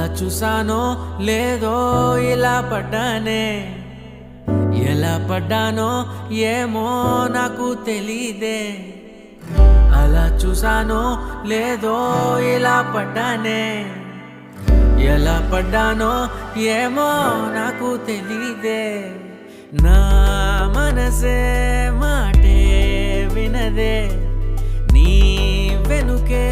అలా చూసానో లేదో ఇలా పడ్డానే, ఎలా పడ్డానో ఏమో నాకు తెలీదే. అలా చూసానో లేదో ఇలా పడ్డానే, ఎలా పడ్డానో ఏమో నాకు తెలీదే. నా మనసే మాటే వినదే, నీ వెనుకే